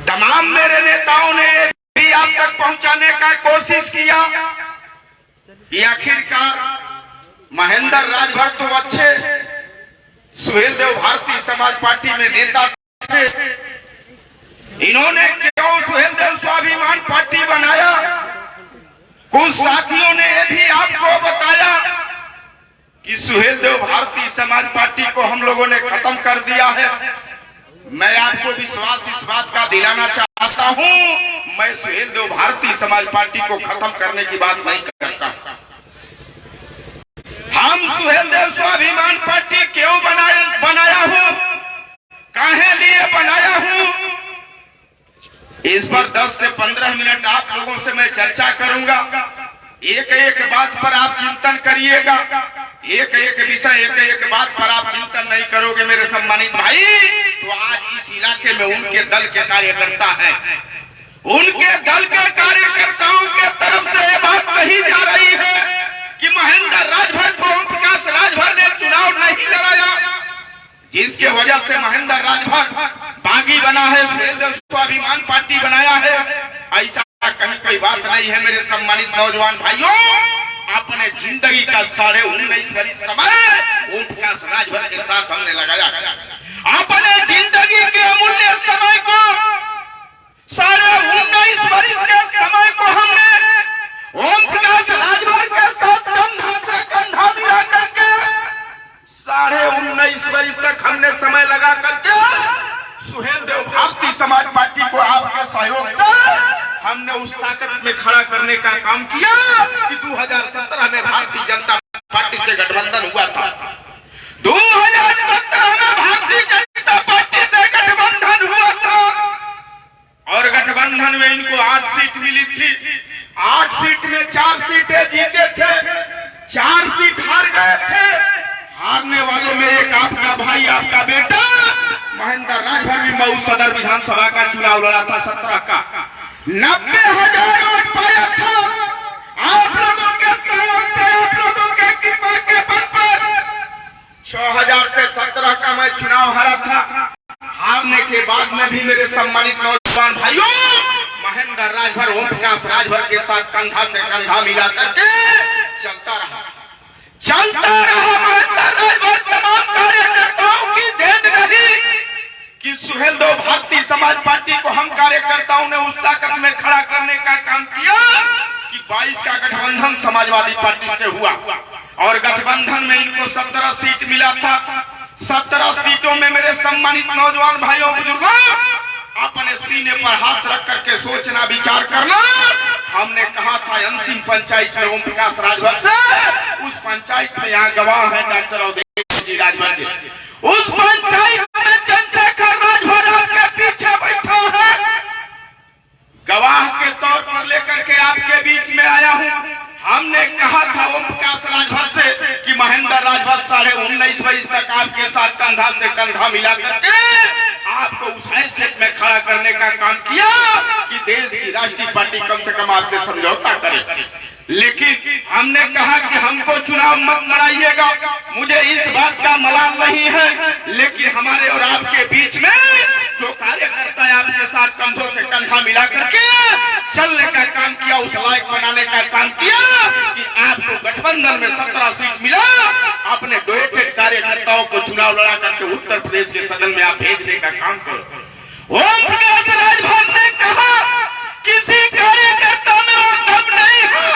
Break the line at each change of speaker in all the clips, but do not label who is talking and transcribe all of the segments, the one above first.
तमाम मेरे नेताओं ने भी आप तक पहुंचाने का कोशिश किया कि आखिरकार महेंद्र राजभर तो अच्छे सुहेल देव भारतीय समाज पार्टी में नेता थे, इन्होंने क्यों सुहेल देव स्वाभिमान पार्टी बनाया। कुछ साथियों ने भी आपको बताया कि सुहेल देव भारतीय समाज पार्टी को हम लोगों ने खत्म कर दिया है। मैं आपको विश्वास इस बात का दिलाना चाहता हूं, मैं सुहेल देव भारतीय समाज पार्टी को खत्म करने की बात नहीं करता। हम सुहेल देव स्वाभिमान पार्टी क्यों बनाया हूं, काहे लिए बनाया हूं, इस पर 10 से 15 मिनट आप लोगों से मैं चर्चा करूंगा। एक एक बात पर आप चिंतन करिएगा, एक एक विषय एक एक बात पर आप चिंतन नहीं करोगे मेरे सम्मानित भाई, तो आज इस इलाके में उनके दल के कार्यकर्ता हैं, उनके दल के कार्यकर्ताओं के तरफ से ये बात कही जा रही है कि महेंद्र राजभर को ओम प्रकाश राजभर ने चुनाव नहीं लड़ाया, जिसके वजह से महेंद्र राजभर बागी बना है, सुहेल देव स्वाभिमान पार्टी बनाया है। ऐसा कहीं कोई बात नहीं है मेरे सम्मानित नौजवान भाइयों। अपने जिंदगी का 19.5 वर्ष समय ओम प्रकाश राजभर के साथ हमने लगाया। अपने जिंदगी के अमूल्य समय को 19.5 वर्ष के समय को हमने ओम प्रकाश राजभर के साथ कंधा से कंधा मिला करके 19.5 वर्ष तक हमने समय लगा करके सुहेल देव भारतीय समाज पार्टी को आपके सहयोग से हमने उस ताकत में खड़ा करने का काम किया कि 2017 में भारतीय जनता पार्टी से गठबंधन हुआ था। 2017 में भारतीय जनता पार्टी से गठबंधन हुआ था और गठबंधन में इनको 8 सीट मिली थी। 8 सीट में 4 सीटें जीते थे, 4 सीट हार गए थे। हारने वालों में एक आपका भाई, आपका बेटा महेंद्र राजभर भी मऊ सदर विधानसभा का चुनाव लड़ा था 17 का, 90,000 वोट पाया था। आप लोगों के सहयोग से, आप लोगों के कृपा के बल पर 6,000 से 17 का मैं चुनाव हारा था। हारने के बाद में भी मेरे सम्मानित नौजवान भाइयों महेंद्र राजभर ओम प्रकाश राजभर के साथ कंधा से कंधा मिला करके चलता रहा। महेंद्र राजभर तमाम कार्यकर्ताओं की देन रही कि सुहेल देव भारतीय समाज पार्टी को हम कार्यकर्ताओं ने उस ताकत में खड़ा करने का काम किया कि 22 का गठबंधन समाजवादी पार्टी से हुआ और गठबंधन में इनको 17 सीट मिला था। 17 सीटों में मेरे सम्मानित नौजवान भाइयों बुजुर्गों अपने सीने पर हाथ रख करके सोचना विचार करना। हमने कहा था अंतिम पंचायत में ओम प्रकाश राजभर से, उस पंचायत में यहाँ गवाह है डॉक्टर अवधेश जी राजभर के, उस पंचायत में चंद्रशेखर राजभर आपके पीछे बैठा है। गवाह के तौर पर लेकर के आपके बीच में आया हूँ। हमने कहा था ओम प्रकाश राजभर से कि महेंद्र राजभर 19.5 वर्ष तक आपके साथ कंधा से कंधा मिला करके आपको उस हैसियत में खड़ा करने का काम किया कि देश की राष्ट्रीय पार्टी कम से कम आपसे समझौता करे। लेकिन हमने कहा कि हमको चुनाव मत लड़ाइएगा, मुझे इस बात का मलाल नहीं है, लेकिन हमारे और आपके बीच में जो कार्यकर्ता है आपके साथ कंधों से कंधा मिला करके चलने का काम किया, उस लायक बनाने का काम किया कि आपको गठबंधन में 17 सीट मिला। अपने डोएटेड कार्यकर्ताओं को चुनाव लड़ा करके उत्तर प्रदेश के सदन में आप भेजने का काम करो। ओम प्रकाश राजभर ने कहा किसी कार्यकर्ता में वो दम नहीं है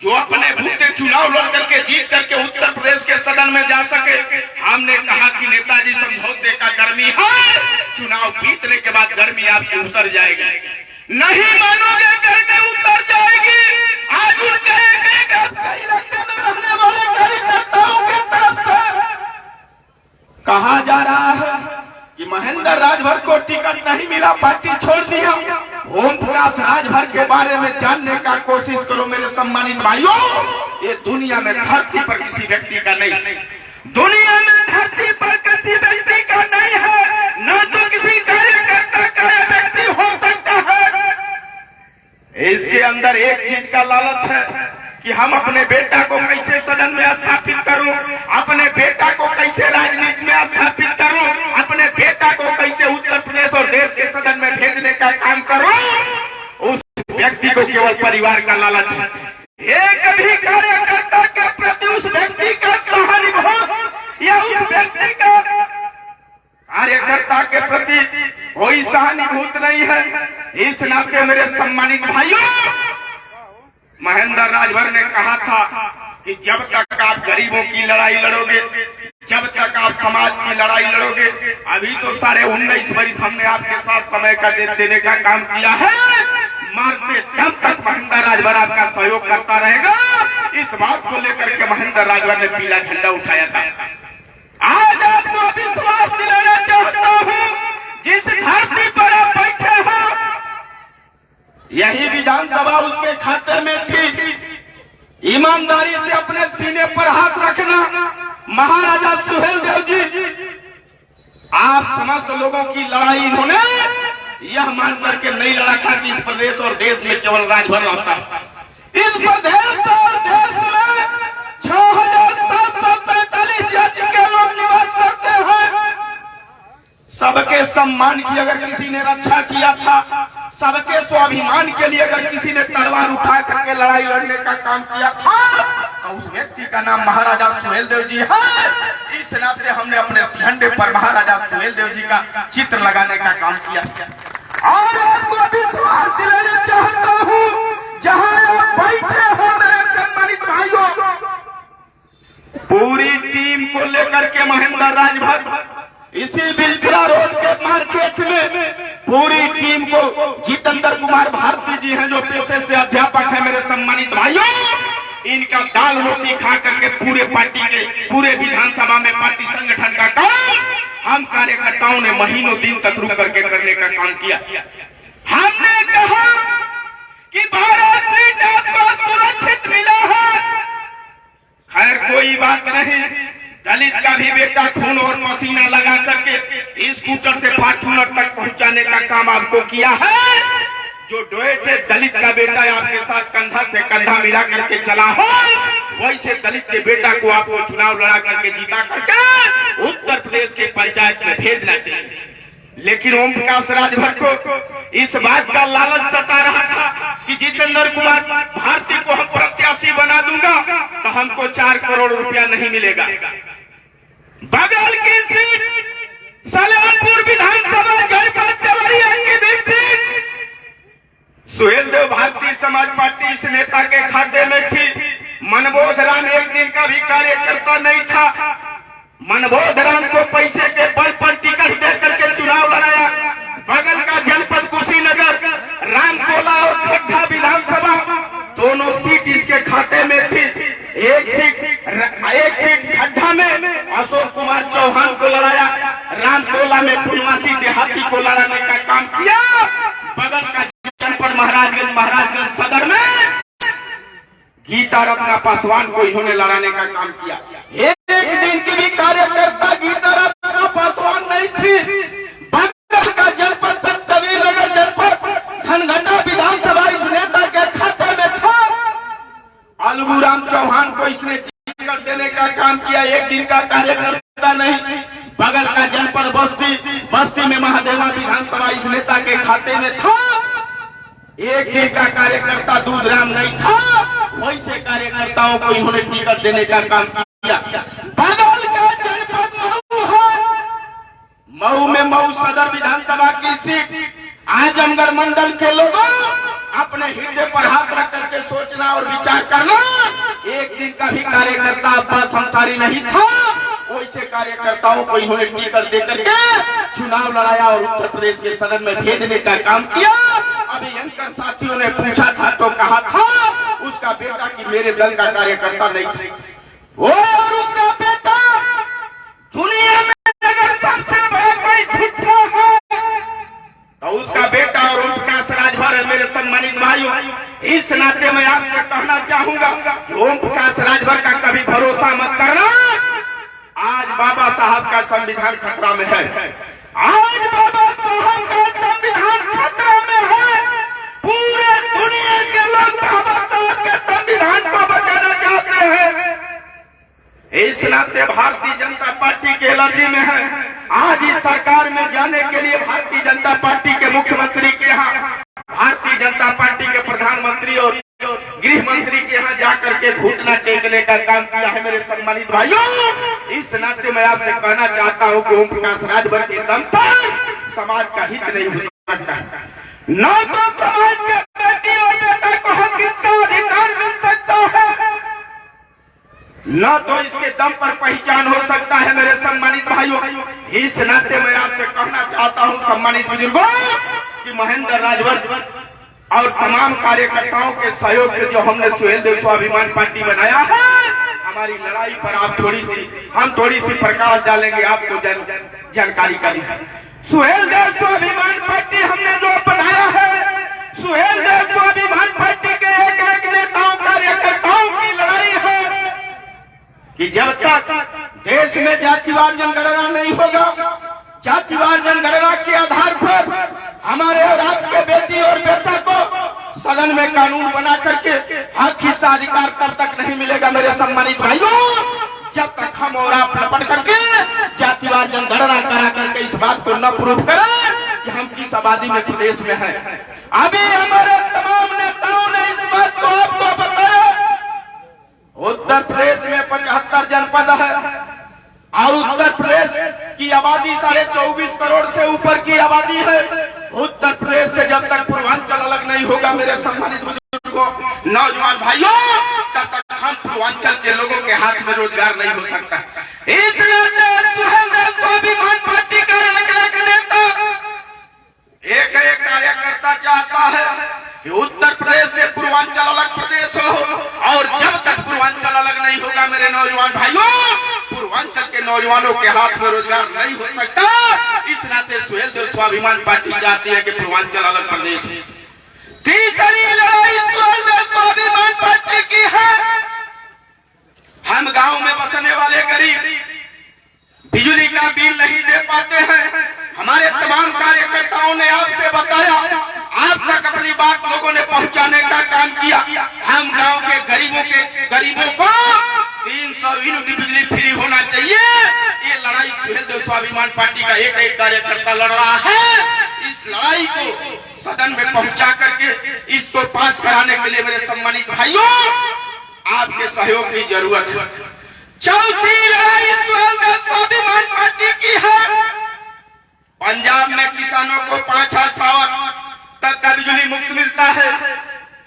जो अपने बूते चुनाव लड़ करके जीत करके उत्तर प्रदेश के सदन में जा सके। हमने कहा कि नेताजी समझौते का गर्मी है, चुनाव जीतने के बाद गर्मी आपकी उतर जाएगी। नहीं मानोगे, गर्मी उतर जाएगी। आज उनके एक इलाके में रहने वाले कार्यकर्ताओं के तरफ से कहा जा रहा है कि महेंद्र राजभर को टिकट नहीं मिला, पार्टी छोड़ दिया। ओम प्रकाश राजभर के बारे में जानने का कोशिश करो मेरे सम्मानित भाइयों। ये दुनिया में धरती पर किसी व्यक्ति का नहीं, दुनिया में धरती पर किसी व्यक्ति का नहीं है, न तो किसी कार्यकर्ता का यह व्यक्ति हो सकता है। इसके अंदर एक चीज का लालच है कि हम अपने बेटा को कैसे सदन में स्थापित करूं, अपने बेटा को कैसे राजनीति में स्थापित करूं, अपने बेटा को कैसे उत्तर प्रदेश और देश के सदन में भेज भेजने का काम करो, उस व्यक्ति को केवल परिवार का लालच है। एक भी कार्यकर्ता के प्रति उस व्यक्ति का सहानुभूति या उस व्यक्ति का कार्यकर्ता के प्रति कोई सहानुभूति नहीं है। इस नाते मेरे सम्मानित भाइयों, महेंद्र राजभर ने कहा था कि जब तक आप गरीबों की लड़ाई लड़ोगे, जब तक आप समाज की लड़ाई लड़ोगे, अभी तो 19.5 वर्ष हमने आपके साथ समय का देने का काम किया है, मारते दम तक महेंद्र राजभर आपका सहयोग करता रहेगा। इस बात को लेकर के महेंद्र राजभर ने पीला झंडा उठाया था। आज आपको विश्वास दिलाना चाहता हूँ, जिस धरती पर आप बैठे हो, यही विधानसभा उसके खाते में थी। ईमानदारी से अपने सीने पर हाथ रखना। महाराजा सुहेलदेव जी, आप समस्त लोगों की लड़ाई इन्होंने यह मान करके नहीं लड़ा था कि इस प्रदेश और देश में केवल राजभर रहता है। इस प्रदेश और देश में 6,745 जाति के लोग निवास करते हैं। सबके सम्मान की अगर किसी ने रक्षा किया था, सबके स्वाभिमान के लिए अगर किसी ने तलवार उठा करके लड़ाई लड़ने का काम किया था, तो उस व्यक्ति का नाम महाराजा सुहेलदेव जी है। इस नाते हमने अपने झंडे पर महाराजा सुहेलदेव जी का चित्र लगाने का काम किया। और आपको विश्वास दिलाना चाहता हूँ, जहाँ आप बैठे हो मेरे सम्मानित भाइयों, पूरी टीम को लेकर के महेंद्र राजभर इसी बिलखरा रोड के मार्केट में पूरी टीम को जितेंद्र कुमार भारती जी हैं, जो पेशे से अध्यापक हैं, मेरे सम्मानित भाइयों, इनका दाल रोटी खा करके पूरे पार्टी के पूरे विधानसभा में पार्टी संगठन का काम हम कार्यकर्ताओं ने महीनों दिन तक रुक करके करने का काम किया। हमने कहा कि भारत सीट आपको सुरक्षित मिला है। खैर कोई बात नहीं, दलित का भी बेटा खून और पसीना लगा करके स्कूटर से फॉर्च्यूनर तक पहुंचाने का काम आपको किया है। जो डोए थे दलित का बेटा आपके साथ कंधा से कंधा मिला करके चला हो, वैसे दलित के बेटा को आपको चुनाव लड़ा करके जीता करके उत्तर प्रदेश के पंचायत में भेजना चाहिए। लेकिन ओम प्रकाश राजभर को इस बात का लालच सता रहा था कि जितेंद्र कुमार भारती को हम प्रत्याशी बना दूंगा तो हमको 4 करोड़ रुपया नहीं मिलेगा। बगल की सीट सलेमपुर विधानसभा जनपद देवरिया की भी सीट सुहेलदेव भारतीय समाज पार्टी इस नेता के खाते में थी। मनबोध राम एक दिन का भी कार्यकर्ता नहीं था। मनबोध राम को पैसे के बल पर टिकट दे करके चुनाव लड़ाया। बगल का जनपद कुशीनगर रामकोला और खड्डा विधानसभा दोनों सीट इसके खाते में थी। एक सीट खड्डा में अशोक कुमार चौहान को लड़ाया, रामकोला में पुनवासी देहाती को लड़ाने का काम किया। बगल का जनपद महाराजगंज सदर में गीता रत्ना पासवान को इन्होंने लड़ाने का काम किया। एक दिन की भी कार्यकर्ता गीता रत्ना पासवान नहीं थी। बगल का जनपद सतवीर नगर जनपद धनघटा विधानसभा इस नेता के खाते में था। अलगूराम चौहान को इसने टिकट देने का काम किया। एक दिन का कार्यकर्ता नहीं। बगल का जनपद बस्ती में महादेवा विधानसभा इस नेता के खाते में था। एक दिन का कार्यकर्ता दूधराम नहीं था। वैसे कार्यकर्ताओं को इन्होंने टिकट देने का काम किया। बगल का जनपद मऊ है। मऊ में मऊ सदर विधानसभा की सीट आजमगढ़ मंडल के लोगों अपने हृदय पर हाथ रख करके सोचना और विचार करना। एक दिन का भी कार्यकर्ता अब्बास अंसारी नहीं था। वैसे कार्यकर्ताओं को इन्होंने टिकट देकर के चुनाव लड़ाया और उत्तर प्रदेश के सदन में भेजने का काम किया। अभी एंकर साथियों ने पूछा था तो कहा था उसका बेटा कि मेरे दल का कार्यकर्ता नहीं था। वो और उसका बेटा दुनिया में अगर सबसे बड़ा कोई झूठा है तो उसका बेटा और ओम प्रकाश राजभर है। मेरे सम्मानित भाइयों, इस नाते मैं आपसे कहना चाहूंगा कि ओम प्रकाश राजभर का कभी भरोसा मत करना। आज बाबा साहब का संविधान खतरा में है। आज बाबा साहब का संविधान खतरा में है। पूरे दुनिया के लोग बाबा साहब के संविधान को बचाना चाहते हैं। इस नाते भारतीय जनता पार्टी के एलर्जी में है। आज इस सरकार में जाने के लिए भारतीय जनता पार्टी के मुख्यमंत्री के यहाँ, भारतीय जनता पार्टी के प्रधानमंत्री और गृह मंत्री के यहाँ जाकर के घुटना टेकने का काम किया है। मेरे सम्मानित भाइयों, इस नाते मैं आपसे कहना चाहता हूँ कि ओम प्रकाश राजभर के दम पर समाज का हित नहीं हो सकता है। न तो समाज के बेटी और बेटा को हक अधिकार मिल सकता है, न तो इसके दम पर पहचान हो सकता है। मेरे सम्मानित भाइयों, इस नाते मैं आपसे कहना चाहता हूं सम्मानित बुजुर्गों कि महेंद्र राजभर और तमाम कार्यकर्ताओं के सहयोग से जो हमने सुहेल देव स्वाभिमान पार्टी बनाया है, हमारी लड़ाई पर आप हम थोड़ी सी प्रकाश डालेंगे, आपको जानकारी करी है। सुहेल देव स्वाभिमान पार्टी हमने जो बनाया है, सुहेल देव स्वाभिमान पार्टी के एक एक नेताओं कार्यकर्ताओं की लड़ाई है कि जब तक देश में जातिवार जनगणना नहीं होगा, जातिवार जनगणना के आधार पर हमारे और आपके बेटी और बेटा को सदन में कानून बना करके हक हिस्सा अधिकार तब तक नहीं मिलेगा। मेरे सम्मानित भाइयों, जब तक हम और आप लपट करके जातिवार जनगणना करा करके इस बात को न प्रूव करें कि हम किस आबादी में प्रदेश में है। अभी हमारे तमाम नेताओं ने इस बात को आपको बताया, उत्तर प्रदेश में 75 जनपद है और उत्तर प्रदेश की आबादी 24.5 करोड़ से ऊपर की आबादी है। उत्तर प्रदेश से जब तक पूर्वांचल अलग नहीं होगा, मेरे सम्मानित बुजुर्गों, नौजवान भाइयों, तब तक हम पूर्वांचल के लोगों के हाथ में रोजगार नहीं हो सकता। इस नाते सुहेल देव स्वाभिमान पार्टी का एक नेता, एक कार्यकर्ता चाहता है कि उत्तर प्रदेश से पूर्वांचल अलग प्रदेश हो, और जब तक पूर्वांचल अलग नहीं होगा मेरे नौजवान भाइयों, पूर्वांचल के नौजवानों के हाथ में रोजगार नहीं हो सकता। इस नाते सुहेल देव स्वाभिमान पार्टी चाहती है कि पूर्वांचल अलग प्रदेश हो। तीसरी लड़ाई सुहेल देव स्वाभिमान पार्टी की है। हम गांव में बसने वाले गरीब बिजली का बिल नहीं दे पाते हैं। हमारे तमाम कार्यकर्ताओं ने आपसे बताया, आप तक अपनी बात लोगों ने पहुंचाने का काम किया। हम गांव के गरीबों को 300 यूनिट बिजली फ्री होना चाहिए। ये लड़ाई सुहेल देव स्वाभिमान पार्टी का एक कार्यकर्ता लड़ रहा है। इस लड़ाई को सदन में पहुंचा करके इसको पास कराने के लिए मेरे सम्मानित भाइयों, आपके सहयोग की जरूरत है। चौथी लड़ाई सुहेल देव स्वाभिमान पार्टी की है। पंजाब में किसानों को 5,000 पावर तक का बिजली मुफ्त मिलता है।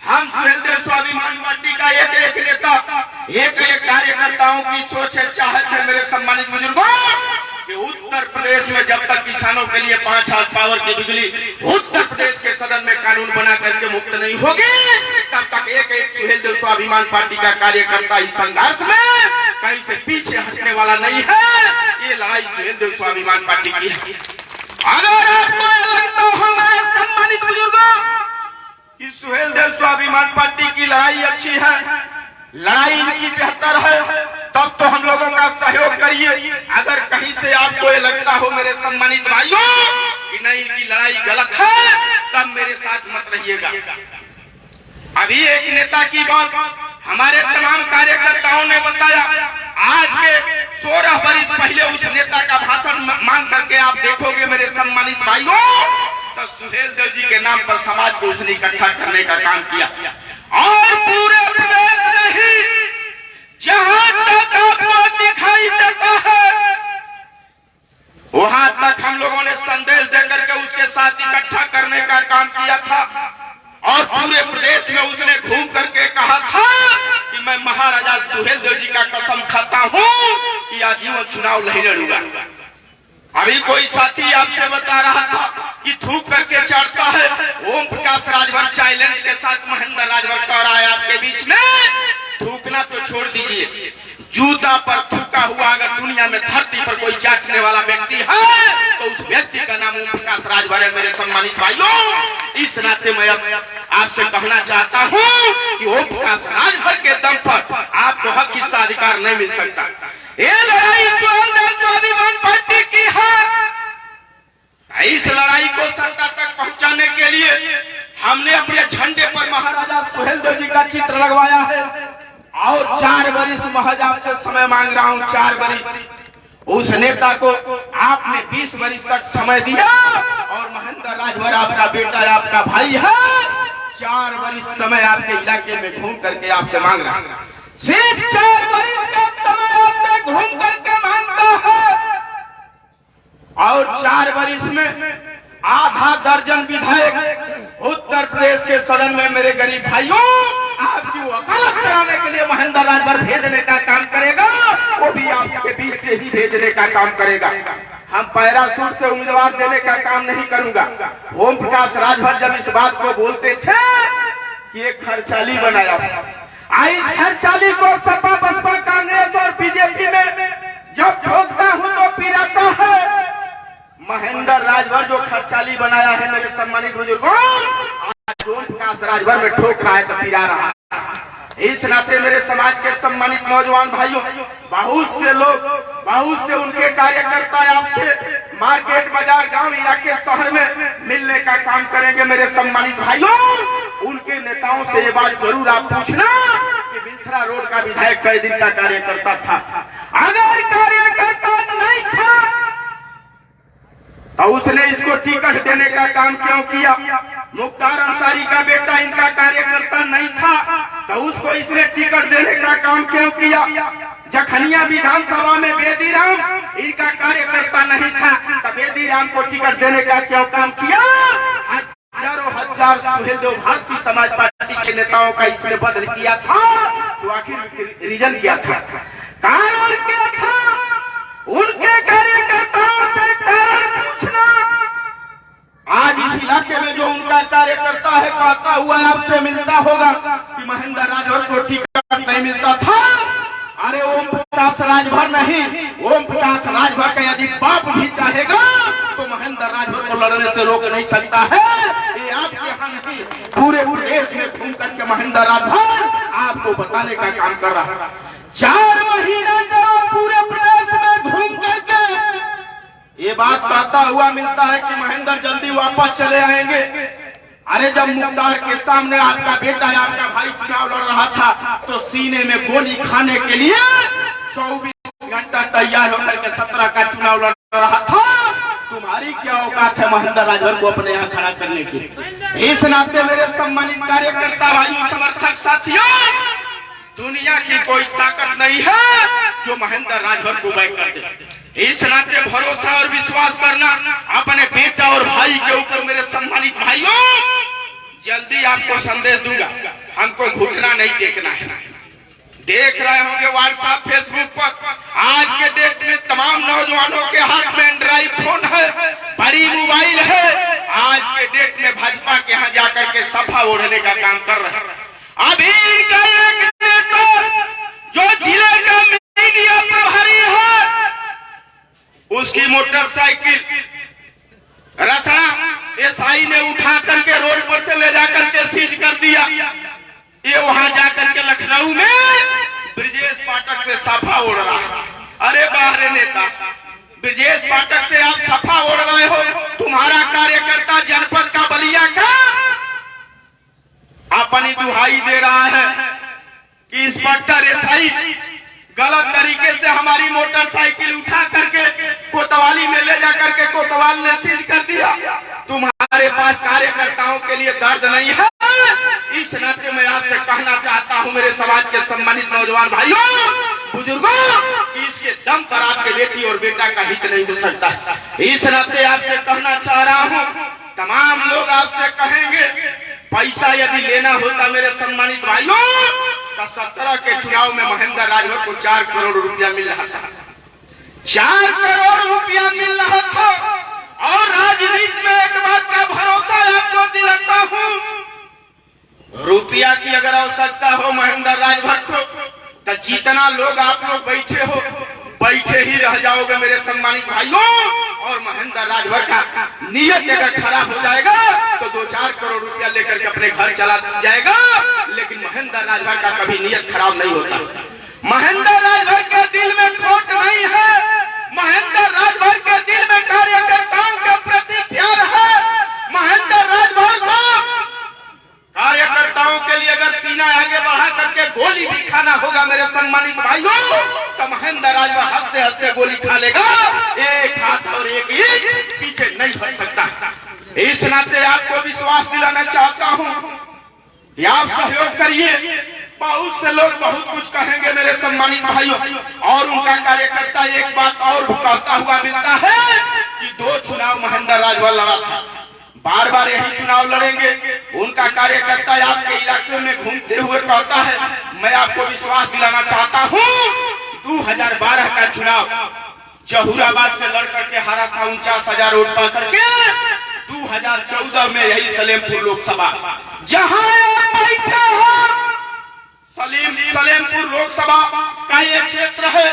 हम सुहेल देव स्वाभिमान पार्टी का एक नेता, एक कार्यकर्ताओं की सोच है, चाहत है मेरे सम्मानित बुजुर्गों कि उत्तर प्रदेश में जब तक किसानों के लिए 5,000 पावर की बिजली उत्तर प्रदेश के सदन में कानून बना करके मुक्त नहीं होगी, तब तक एक सुहेल देव स्वाभिमान पार्टी का कार्यकर्ता इस संघर्ष में कहीं से पीछे हटने वाला नहीं है। ये लड़ाई सुहेल देव स्वाभिमान पार्टी की है। अगर आपको लगता हो मेरे सम्मानित बुजुर्गों कि सुहेल देव स्वाभिमान पार्टी की लड़ाई अच्छी है, लड़ाई इनकी बेहतर है, तब तो हम लोगों का सहयोग करिए। अगर कहीं से आपको ये लगता हो मेरे सम्मानित भाइयों कि नहीं, इनकी लड़ाई गलत है, तब मेरे साथ मत रहिएगा। अभी एक नेता की बात हमारे तमाम कार्यकर्ताओं ने बताया, आज के 16 वर्ष पहले उस नेता का भाषण मांग करके आप देखोगे मेरे सम्मानित भाइयों, तो सुहेल देव जी के नाम पर समाज को उसने इकट्ठा करने का काम किया। और पूरे प्रदेश नहीं, जहां तक आपको दिखाई देता है वहां तक हम लोगों ने संदेश देकर के उसके साथ इकट्ठा करने का काम किया था। और पूरे प्रदेश में उसने घूम करके कहा था कि मैं महाराजा सुहेल देव जी का कसम खाता हूं कि आजीवन चुनाव नहीं लड़ूंगा। अभी कोई साथी आपसे बता रहा था कि थूक करके चढ़ता है। ओम प्रकाश राजभर चैलेंज के साथ महेंद्र राजभर कह रहा है आपके बीच में, थूकना तो छोड़ दीजिए, जूता पर थूका हुआ अगर दुनिया में धरती पर कोई चाटने वाला व्यक्ति है तो उस व्यक्ति का नाम ओम प्रकाश राजभर है। मेरे सम्मानित भाइयों, इस नाते मैं आपसे कहना चाहता हूं कि ओम प्रकाश राजभर के दम पर आपको हक हिस्सा अधिकार नहीं मिल सकता। ये लड़ाई सुहेल देव स्वाभिमान पार्टी की है। इस लड़ाई को सत्ता तक पहुंचाने के लिए हमने अपने झंडे पर महाराजा सुहेल देव जी का चित्र लगवाया है। और 4 वर्ष महज आपसे समय मांग रहा हूं, 4 वर्ष। उस नेता को आपने 20 वर्ष तक समय दिया और महेंद्र राजभर आपका बेटा आपका भाई है, 4 वर्ष समय आपके इलाके में घूम करके आपसे मांग रहा है। सिर्फ 4 वर्ष का समय आपने घूम करके मांगता है और 4 वर्ष में आधा दर्जन विधायक उत्तर प्रदेश के सदन में मेरे गरीब भाइयों आपकी वकालत कराने के लिए महेंद्र राजभर भेजने का काम करेगा, वो भी आपके बीच से ही भेजने का काम करेगा। हम पैराशूट से उम्मीदवार देने का काम नहीं करूंगा। ओम प्रकाश राजभर जब इस बात को बोलते थे कि एक खर्चाली बनाया, इस खर्चाली को सपा बसपा कांग्रेस और बीजेपी में जब ठोकता हूं तो पिराता है। महेंद्र राजभर जो खर्चाली बनाया है मेरे सम्मानित बुजुर्गों, आज ओम प्रकाश राजभर में ठोक रहा है तो पिरा रहा है। इस नाते मेरे समाज के सम्मानित नौजवान भाइयों, बहुत से लोग, बहुत से उनके कार्यकर्ता आपसे मार्केट बाजार गांव इलाके शहर में मिलने का काम करेंगे। मेरे सम्मानित भाइयों, उनके नेताओं से ये बात जरूर आप पूछना कि बिलथरा रोड का विधायक कई दिन का कार्यकर्ता था। अगर कार्यकर्ता नहीं था तो उसने इसको टिकट देने का काम क्यों किया? मुख्तार अंसारी का बेटा इनका कार्यकर्ता नहीं था तो उसको इसने टिकट देने का काम क्यों किया? जखनिया विधानसभा में बेदीराम इनका कार्यकर्ता नहीं था तो बेदीराम को टिकट देने का क्यों काम किया? हजारों हजार सुहेलदेव भारतीय समाज पार्टी के नेताओं का इसने बदल किया था, तो आखिर रीजन क्या था? कारण क्या था? उनके कार्यकर्ताओं से कारण पूछना। आज इस इलाके में जो उनका कार्यकर्ता है कहता हुआ आपसे मिलता होगा कि महेंद्र राजभर को टिकट नहीं मिलता था। अरे ओम प्रकाश राजभर नहीं, ओम प्रकाश राजभर का यदि बाप भी चाहेगा तो महेंद्र राजभर को लड़ने से रोक नहीं सकता है। ये आपके यहाँ नहीं, पूरे देश में घूम करके महेंद्र राजभर आपको बताने का काम कर रहा है। 4 महीना जब पूरे प्रदेश में घूम करके ये बात कहता हुआ मिलता है कि महेंद्र जल्दी वापस चले आएंगे। अरे जब मुख्तार के सामने आपका बेटा आपका भाई चुनाव लड़ रहा था तो सीने में गोली खाने के लिए 24 घंटा तैयार होकर के 17 का चुनाव लड़ रहा था। तुम्हारी क्या औकात है महेंद्र राजभर को अपने यहाँ खड़ा करने की? इस नाते मेरे सम्मानित कार्यकर्ता भाइयों, समर्थक साथियों, दुनिया की कोई ताकत नहीं है जो महेंद्र राजभर को बैक कर दे। इस नाते भरोसा और विश्वास करना अपने बेटा और भाई के ऊपर। मेरे सम्मानित भाइयों, जल्दी आपको संदेश दूंगा, हमको घुटना नहीं देखना है। देख रहे होंगे व्हाट्सएप फेसबुक पर, आज के डेट में तमाम नौजवानों के हाथ में एंड्रॉइड फोन है, बड़ी मोबाइल है। आज के डेट में भाजपा के यहाँ जाकर के सफा ओढ़ने का काम कर रहे हैं। अभी इनका एक नेता जो जिले का मीडिया प्रभारी है, उसकी मोटरसाइकिल रसड़ा एसआई ने उठा करके रोड पर से ले जाकर के सीज कर दिया। ये वहां जाकर के लखनऊ में ब्रिजेश पाठक से सफा ओढ़ रहा है। अरे बाहरे नेता, ब्रिजेश पाठक से आप सफा ओढ़ रहे हो, तुम्हारा कार्यकर्ता जनपद का बलिया का अपनी दुहाई दे रहा है कि इंस्पेक्टर एसआई गलत तरीके से हमारी मोटरसाइकिल उठा करके कोतवाली में ले जाकर के कोतवाल ने सीज कर दिया। तुम्हारे पास कार्यकर्ताओं के लिए दर्द नहीं है। इस नाते मैं आपसे कहना चाहता हूं मेरे समाज के सम्मानित नौजवान भाइयों, बुजुर्गों, कि इसके दम पर आपके बेटी और बेटा का हित नहीं हो सकता। इस नाते आपसे कहना चाह रहा हूं, तमाम लोग आपसे कहेंगे पैसा यदि लेना होता मेरे सम्मानित भाइयों तो 17 के चुनाव में महेंद्र राजभर को 4 करोड़ रुपया मिल रहा था। 4 करोड़ रुपया मिल रहा था। और राजनीति में एक बात का भरोसा आपको दिलाता हूं, रुपया की अगर आवश्यकता हो महेंद्र राजभर को तो जितना लोग आप लोग बैठे हो बैठे ही रह जाओगे मेरे सम्मानित भाइयों। और महेंद्र राजभर का नियत अगर खराब हो जाएगा तो 2-4 करोड़ रुपया लेकर के अपने घर चला जाएगा, लेकिन महेंद्र राजभर का कभी नियत खराब नहीं होता। महेंद्र राजभर के दिल में खोट नहीं है। महेंद्र राजभर के दिल में कार्यकर्ताओं के प्रति प्यार है। महेंद्र राजभर को कार्यकर्ताओं के लिए अगर सीना आगे बढ़ा करके गोली भी खाना होगा मेरे सम्मानित भाइयों तो महेंद्र राजभर हंसते हंसते गोली खा लेगा। एक हाथ और एक ईंट पीछे नहीं हट सकता। इस नाते आपको विश्वास दिलाना चाहता हूँ कि आप सहयोग करिए। बहुत से लोग बहुत कुछ कहेंगे मेरे सम्मानित भाइयों, और उनका कार्यकर्ता एक बात और कहता हुआ मिलता है कि 2 चुनाव महेंद्र राजभर लड़ा था, बार बार यही चुनाव लड़ेंगे। उनका कार्यकर्ता आपके इलाके में घूमते हुए कहता है। मैं आपको विश्वास दिलाना चाहता हूँ 2012 का चुनाव जहूराबाद से लड़ करके हारा था 49,000 वोट पा करके। 2014 में यही सलेमपुर लोकसभा जहाँ आप बैठे हो, सलेमपुर लोकसभा का ये क्षेत्र है।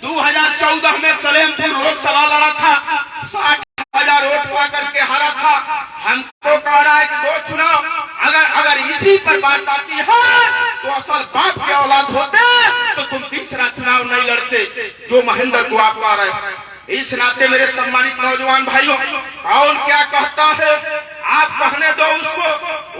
2014 में सलेमपुर लोकसभा लड़ा था, 60,000 वोट पा करके हारा था। हमको कह रहा है कि 2 चुनाव अगर इसी पर बात आती है तो असल बाप के औलाद होते तो तुम तीसरा चुनाव नहीं लड़ते जो महेंद्र को आप कह रहे हैं। इस नाते मेरे सम्मानित नौजवान भाइयों, कौन क्या कहता है आप कहने दो उसको,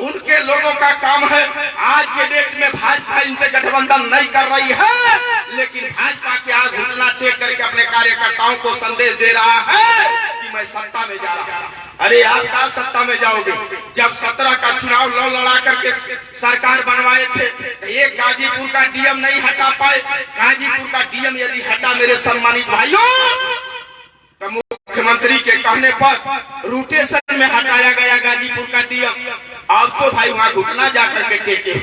उनके लोगों का काम है। आज के डेट में भाजपा इनसे गठबंधन नहीं कर रही है, लेकिन भाजपा के आज घुटना टेक करके अपने कार्यकर्ताओं को संदेश दे रहा है कि मैं सत्ता में जा रहा हूँ। अरे आप क्या सत्ता में जाओगे? जब 17 का चुनाव लड़ा करके सरकार बनवाए थे तो एक गाजीपुर का डीएम नहीं हटा पाए। गाजीपुर का डीएम यदि हटा मेरे सम्मानित भाइयों तो मुख्यमंत्री के कहने पर रोटेशन में हटाया गया गाजीपुर का डीएम। अब तो भाई वहां घुटना जाकर के टेके।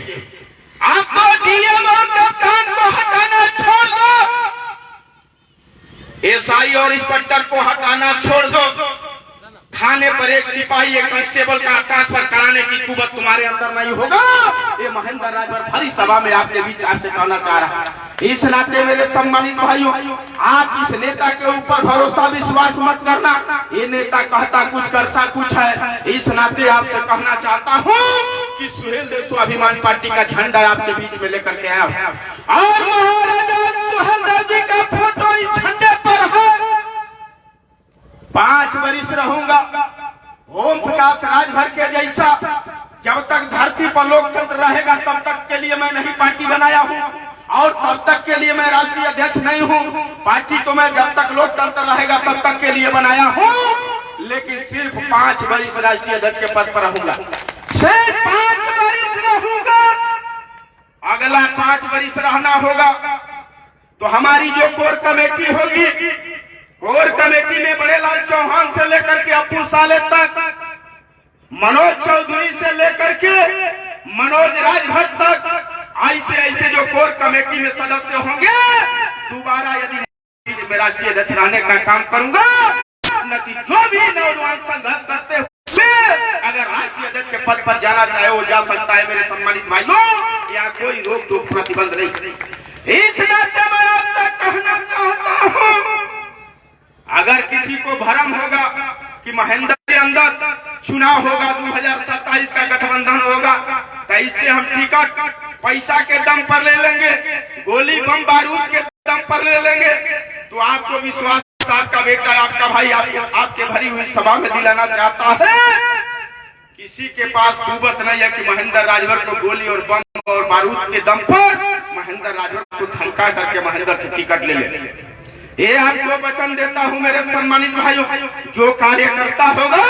आपको डीएम और कप्तान को हटाना छोड़ दो, एसआई और इंस्पेक्टर को हटाना छोड़ दो। थाने पर एक सिपाही एक कांस्टेबल का ट्रांसफर कराने की कुवत तुम्हारे अंदर नहीं होगा। ये महेंद्र राजभर भरी सभा में आपके बीच आपसे कहना चाह रहा है। इस नाते मेरे सम्मानित भाइयों, आप इस नेता के ऊपर भरोसा विश्वास मत करना। ये नेता कहता कुछ करता कुछ है। इस नाते आपसे कहना चाहता हूँ कि सुहेल देव स्वाभिमान पार्टी का झंडा आपके बीच में लेकर के आया और महाराजा सुहेल देव जी का फोटो इस झंडे पर है। 5 वर्ष रहूंगा ओम प्रकाश राजभर के जैसा। जब तक धरती पर लोकतंत्र रहेगा तब तक के लिए मैं नहीं पार्टी बनाया हूँ, और तब तक के लिए मैं राष्ट्रीय अध्यक्ष नहीं हूँ। पार्टी तो मैं जब तक लोकतंत्र रहेगा तब तक के लिए बनाया हूँ, लेकिन सिर्फ 5 वर्ष राष्ट्रीय अध्यक्ष के पद पर रहूंगा। सिर्फ 5 वर्ष रहूंगा। अगला 5 वर्ष रहना होगा तो हमारी जो कोर कमेटी होगी, कोर कमेटी में बड़े लाल चौहान से लेकर के अप्पू साले तक, मनोज चौधरी से लेकर के मनोज राजभर तक, ऐसे ऐसे जो कोर कमेटी में सदस्य होंगे, दोबारा यदि मैं राष्ट्रीय अध्यक्ष रहने का काम करूंगा, जो भी नौजवान संघर्ष करते हुए अगर राष्ट्रीय अध्यक्ष के पद पर जाना चाहे वो जा सकता है मेरे सम्मानित भाइयों। या कोई रोक टोक प्रतिबंध नहीं। इस नाते मैं आपसे कहना चाहता हूँ, अगर किसी को भ्रम होगा कि महेंद्र के अंदर चुनाव होगा, 2027 का गठबंधन होगा, तो इससे हम टिकट पैसा के दम पर ले लेंगे, गोली बम बारूद के दम पर ले लेंगे, तो आपको विश्वास आपका बेटा आपका भाई आपके भरी हुई सभा में दिलाना चाहता है। किसी के पास कुवत नहीं है कि महेंद्र राजभर को गोली और बम और बारूद के दम पर महेंद्र राजभर को धमका करके महेंद्र से टिकट ले ले। ये आपको वचन देता हूँ मेरे सम्मानित भाइयों, जो कार्यकर्ता होगा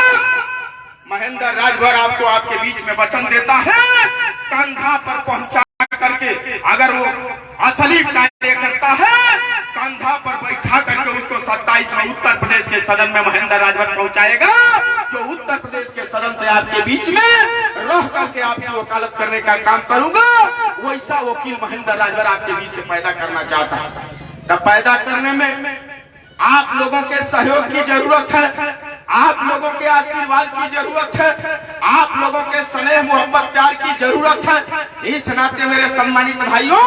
महेंद्र राजभर आपको आपके बीच में वचन देता है, कंधा पर पहुंचा करके, अगर वो असली कार्यकर्ता है कंधा पर बैठा करके उसको 27 में उत्तर प्रदेश के सदन में महेंद्र राजभर पहुंचाएगा, जो उत्तर प्रदेश के सदन से आपके बीच में रह करके आपकी वकालत करने का काम करूंगा, वैसा वकील महेंद्र राजभर आपके बीच से पैदा करना चाहता है। तब पैदा करने में आप लोगों के सहयोग की जरूरत है, आप लोगों के आशीर्वाद की जरूरत है, आप लोगों के स्नेह मोहब्बत प्यार की जरूरत है। इस नाते मेरे सम्मानित भाइयों,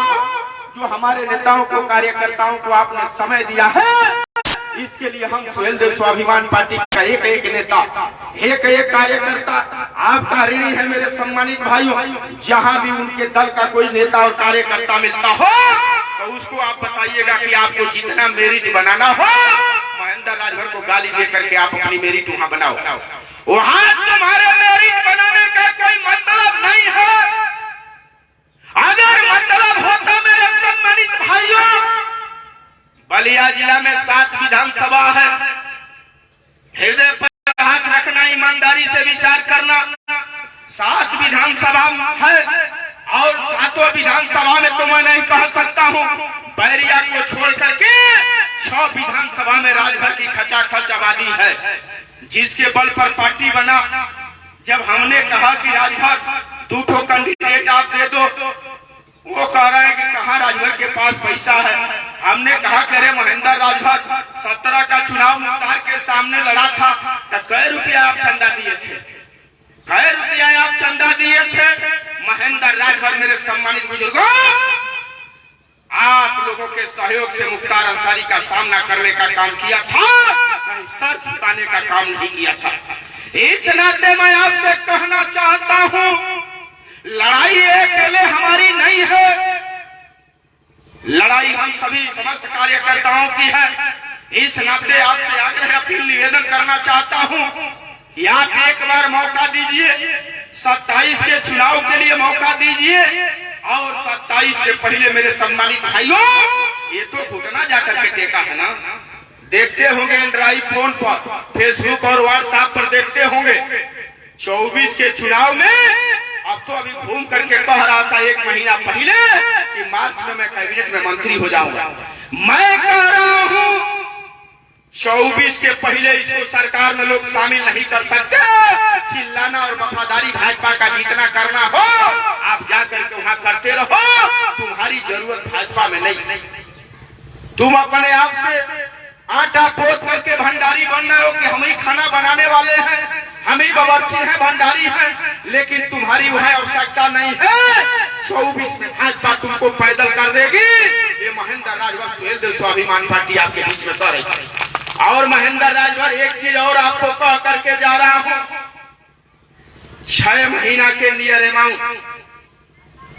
जो हमारे नेताओं को कार्यकर्ताओं को आपने समय दिया है, इसके लिए हम सुहेल देव स्वाभिमान पार्टी का एक एक नेता एक एक कार्यकर्ता आपका ऋणी है मेरे सम्मानित भाइयों। जहां भी उनके दल का कोई नेता और कार्यकर्ता मिलता हो तो उसको आप बताइएगा कि आपको जितना मेरिट बनाना हो महेंद्र राजभर को गाली दे करके आप अपनी मेरिट वहां बनाओ। वहां तुम्हारे मेरिट बनाने का कोई मतलब नहीं है। अगर मतलब होता मेरे सम्मानित भाइयों 7 विधानसभा है और 7 विधानसभा में तो मैं नहीं कह सकता हूँ, बैरिया को छोड़ करके 6 विधानसभा में राजभर की खचाखच आबादी है, जिसके बल पर पार्टी बना। जब हमने कहा कि राजभर 2 कैंडिडेट आप दे दो, वो कह रहे हैं कि कहाँ राजभर के पास पैसा है। हमने कहा करे महेंद्र राजभर 17 का चुनाव मुख्तार के सामने लड़ा था, तो कै रुपया आप चंदा दिए थे, कै रुपया आप चंदा दिए थे। महेंद्र राजभर मेरे सम्मानित बुजुर्गों, आप लोगों के सहयोग से मुख्तार अंसारी का सामना करने का काम किया था, कहीं सर झुकाने का काम नहीं किया था। इस नाते मैं आपसे कहना चाहता हूं, लड़ाई अकेले हमारी नहीं है, लड़ाई हम सभी समस्त कार्यकर्ताओं की है। इस नाते आपसे आग्रह अपील निवेदन करना चाहता हूं कि आप एक बार मौका दीजिए, 27 के चुनाव के लिए मौका दीजिए, और 27 से पहले मेरे सम्मानित भाइयों, ये तो घुटना जाकर के टेका है ना, देखते होंगे एंड्रॉइड फोन पर, फेसबुक और व्हाट्सएप पर देखते होंगे। 24 के चुनाव में अब तो अभी घूम करके कह रहा था 1 महीना पहले कि मार्च में मैं कैबिनेट में मंत्री हो जाऊंगा। मैं कह रहा हूं 24 के पहले इसको सरकार में लोग शामिल नहीं कर सकते। चिल्लाना और वफादारी भाजपा का जितना करना हो आप जा करके वहां करते रहो, तुम्हारी जरूरत भाजपा में नहीं। तुम अपने आप से आटा पोत करके भंडारी बन रहे हो कि हम ही खाना बनाने वाले हैं, हम ही बावर्ची हैं, भंडारी हैं, लेकिन तुम्हारी वह आवश्यकता नहीं है। 24 में भाजपा तुमको पैदल कर देगी। ये महेंद्र राजभर सुहेलदेव स्वाभिमान पार्टी आपके बीच में कर रही है। और महेंद्र राजभर एक चीज और आपको कह करके जा रहा हूं, 6 महीना के नियर अमाउंट,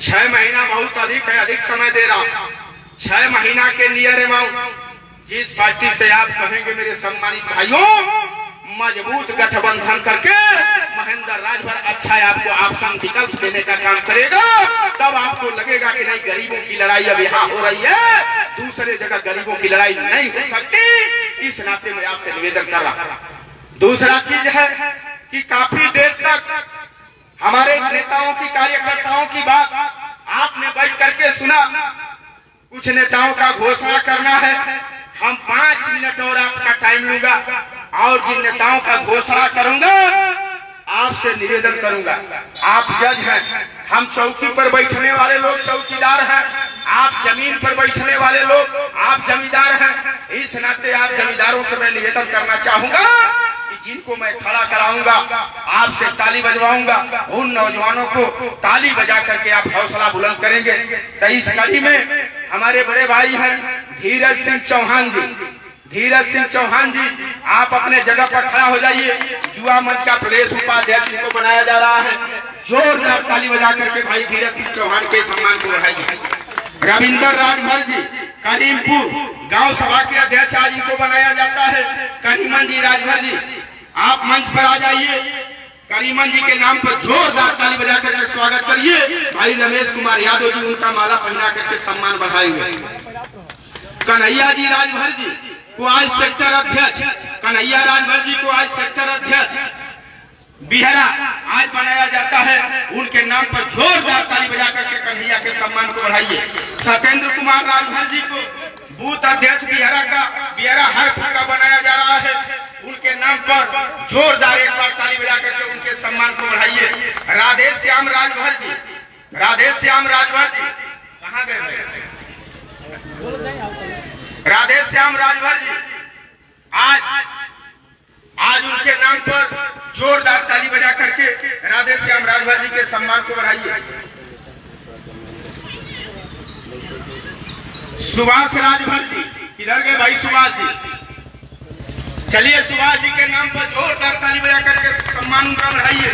6 महीना बहुत अधिक है, अधिक समय दे रहा हूं। 6 महीना के नियर अमाउंट जिस पार्टी से आप कहेंगे मेरे सम्मानित भाइयों, मजबूत गठबंधन करके महेंद्र राजभर अच्छा आपको ऑप्शन विकल्प देने का काम करेगा, तब आपको लगेगा कि नहीं गरीबों की लड़ाई अब यहाँ हो रही है, दूसरे जगह गरीबों की लड़ाई नहीं हो सकती। इस नाते मैं आपसे निवेदन कर रहा हूं। दूसरा चीज है कि काफी देर तक हमारे नेताओं की, कार्यकर्ताओं की बात आपने बैठ करके सुना। कुछ नेताओं का घोषणा करना है, हम 5 मिनट और आपका टाइम लूंगा, और जिन नेताओं का घोषणा करूंगा आपसे निवेदन करूंगा, आप जज हैं, हम चौकी पर बैठने वाले लोग चौकीदार हैं, आप जमीन पर बैठने वाले लोग आप जमींदार हैं। इस नाते आप जमींदारों से मैं निवेदन करना चाहूंगा कि जिनको मैं खड़ा कराऊंगा, आपसे ताली बजवाऊंगा, उन नौजवानों को ताली बजा करके आप हौसला बुलंद करेंगे। तो इस कड़ी में हमारे बड़े भाई हैं धीरज सिंह चौहान जी, धीरज सिंह चौहान जी, आप अपने जगह पर खड़ा हो जाइए। युवा मंच का प्रदेश उपाध्यक्ष इनको बनाया जा रहा है, जोरदार ताली बजा करके भाई धीरज सिंह चौहान के सम्मान को बढ़ाइए। रविंद्र राजभर जी करीमपुर गांव सभा के अध्यक्ष आज इनको बनाया जाता है। करीमन जी राजभर जी आप मंच पर आ जाइए। करीमन जी के नाम पर जोरदार ताली बजा करके स्वागत करिए। भाई रमेश कुमार यादव जी उनका माला पहना करके सम्मान बढ़ाएंगे। कन्हैया जी राजभर जी को आज सेक्टर अध्यक्ष, कन्हैया राजभर जी को आज सेक्टर अध्यक्ष बिहरा आज बनाया जाता है। उनके नाम पर जोरदार ताली बजा करके कन्हैया के सम्मान को बढ़ाइए। सत्येंद्र कुमार राजभर जी को बूथ अध्यक्ष बिहरा हर का बनाया जा रहा है। उनके नाम पर जोरदार एक बार ताली बजा करके उनके सम्मान को बढ़ाइए। राधेश्याम राजभर जी, राधेश्याम राजभर जी कहाँ गए? राधेश्याम राजभर जी आज उनके नाम पर जोरदार ताली बजा करके राधेश्याम राजभर जी के सम्मान को बढ़ाइए। सुभाष राजभर जी किधर गए भाई? सुभाष जी, चलिए सुभाष जी के नाम पर जोरदार ताली बजा करके सम्मान उनका बढ़ाइए।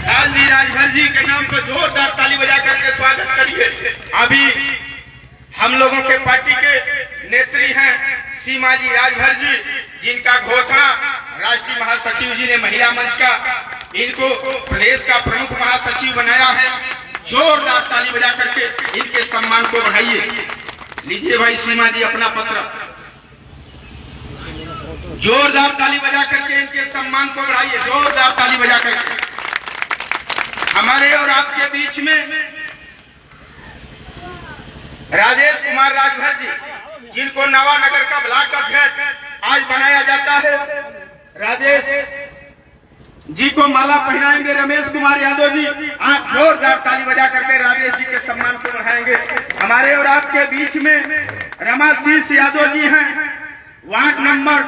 लाल जी राजभर जी के नाम पर जोरदार ताली बजा करके स्वागत करिए। अभी हम लोगों के पार्टी के नेत्री हैं सीमा जी राजभर जी, जिनका घोषणा राष्ट्रीय महासचिव जी ने महिला मंच का, इनको प्रदेश का प्रमुख महासचिव बनाया है। जोरदार ताली बजा करके इनके सम्मान को बढ़ाइए। लीजिए भाई सीमा जी अपना पत्र, जोरदार ताली बजा करके इनके सम्मान को बढ़ाइए। जोरदार ताली बजा करके हमारे और आपके बीच में राजेश कुमार राजभर जी, जिनको नवानगर का ब्लॉक अध्यक्ष आज बनाया जाता है, राजेश जी को माला पहनाएंगे रमेश कुमार यादव जी। आप जोरदार ताली बजा करके राजेश जी के सम्मान को बढ़ाएंगे। हमारे और आपके बीच में रमाशीष यादव जी हैं, वार्ड नंबर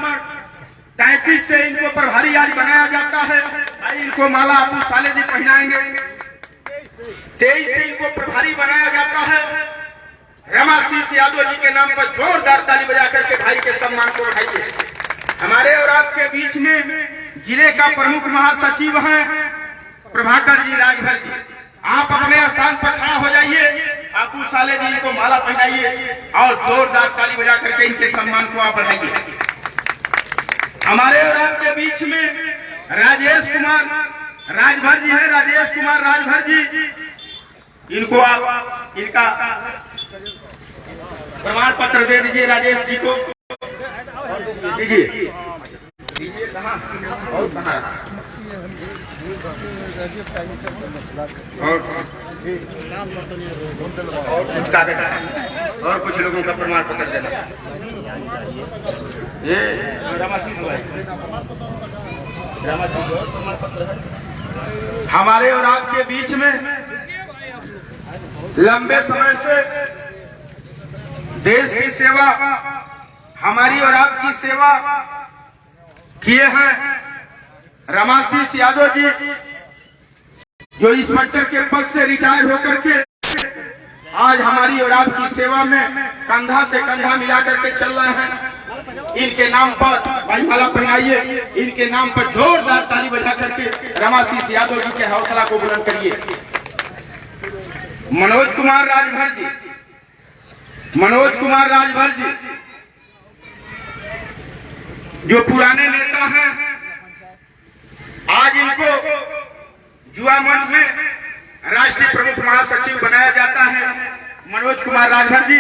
33 से इनको प्रभारी आज बनाया जाता है। भाई इनको माला अबू साले जी पहनाएंगे। 23 से इनको प्रभारी बनाया जाता है। रमाशीष यादव जी के नाम पर जोरदार ताली बजा करके भाई के सम्मान को बढ़ाइए। हमारे और आपके बीच में जिले का प्रमुख महासचिव हैं प्रभाकर जी राजभर जी। आप अपने स्थान पर खड़ा हो जाइए, अबू साले जी को माला पहनाइए और जोरदार ताली बजा करके इनके सम्मान को आप बढ़ाइए। हमारे और आपके बीच में राजेश कुमार राजभर जी हैं। राजेश कुमार राजभर जी, इनको आप इनका प्रमाण पत्र दे दीजिए। राजेश जी को दीजिए। कहाँ और कहाँ और कुछ लोगों का प्रमाण पत्र देना। ये प्रमाण पत्र है। हमारे और आपके बीच में लंबे समय से देश की सेवा, हमारी और आपकी सेवा किए हैं रमाशीष यादव जी, जो इंस्पेक्टर के पद से रिटायर होकर के आज हमारी और आपकी सेवा में कंधा से कंधा मिला करके चल रहे हैं। इनके नाम पर भाई माला पहनाइए। इनके नाम पर जोरदार ताली बजा करके रमाशीष यादव जी के हौसला को बुलंद करिए। मनोज कुमार राजभर जी, मनोज कुमार राजभर जी जो पुराने नेता हैं, आज इनको युवा मंच में राष्ट्रीय प्रमुख महासचिव बनाया जाता है। मनोज कुमार राजभर जी,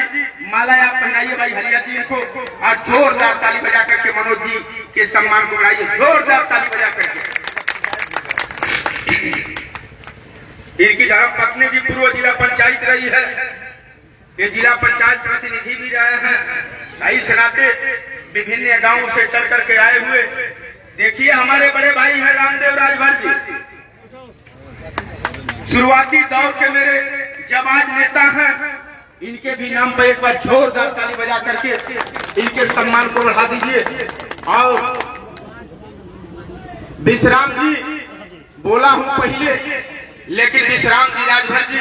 माला आप पहनाइए भाई हरिया जी को और जोरदार ताली बजा करके मनोज जी के सम्मान को बढ़ाइए। जोरदार ताली बजा करके। इनकी धर्म पत्नी जी पूर्व जिला पंचायत रही है, ये जिला पंचायत प्रतिनिधि भी रहे हैं। इस नाते विभिन्न गांवों से चल करके आए हुए। देखिए हमारे बड़े भाई हैं रामदेव राजभर जी, शुरुआती दौर के मेरे जाबाज नेता हैं। इनके भी नाम पर एक बार जोरदार ताली बजा करके इनके सम्मान को बढ़ा दीजिए। और विश्राम जी, बोला हूं पहले, लेकिन विश्राम जी राजभर जी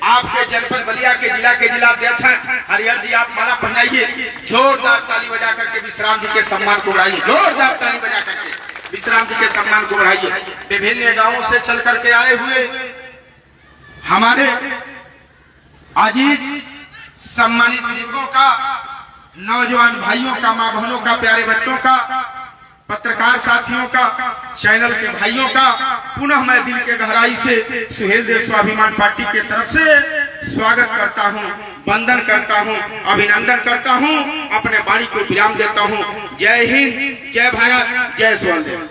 आपके जनपद बलिया के जिलाध्यक्ष हैं। हरिहर जी आप माला पहनाइए। जोरदार ताली बजा करके विश्राम जी के सम्मान को बढ़ाइए। जोरदार ताली बजा करके विश्राम जी के सम्मान को बढ़ाइए। विभिन्न गांवों से चल करके आए हुए हमारे अजीत सम्मानित बुजुर्गों का, नौजवान भाइयों का, मां बहनों का, प्यारे बच्चों का, पत्रकार साथियों का, चैनल के भाइयों का पुनः मैं दिल के गहराई से सुहेल देव स्वाभिमान पार्टी के तरफ से स्वागत करता हूं, वंदन करता हूं, अभिनंदन करता हूं, अपने वाणी को विराम देता हूं। जय हिंद, जय भारत, जय स्वाभिमान।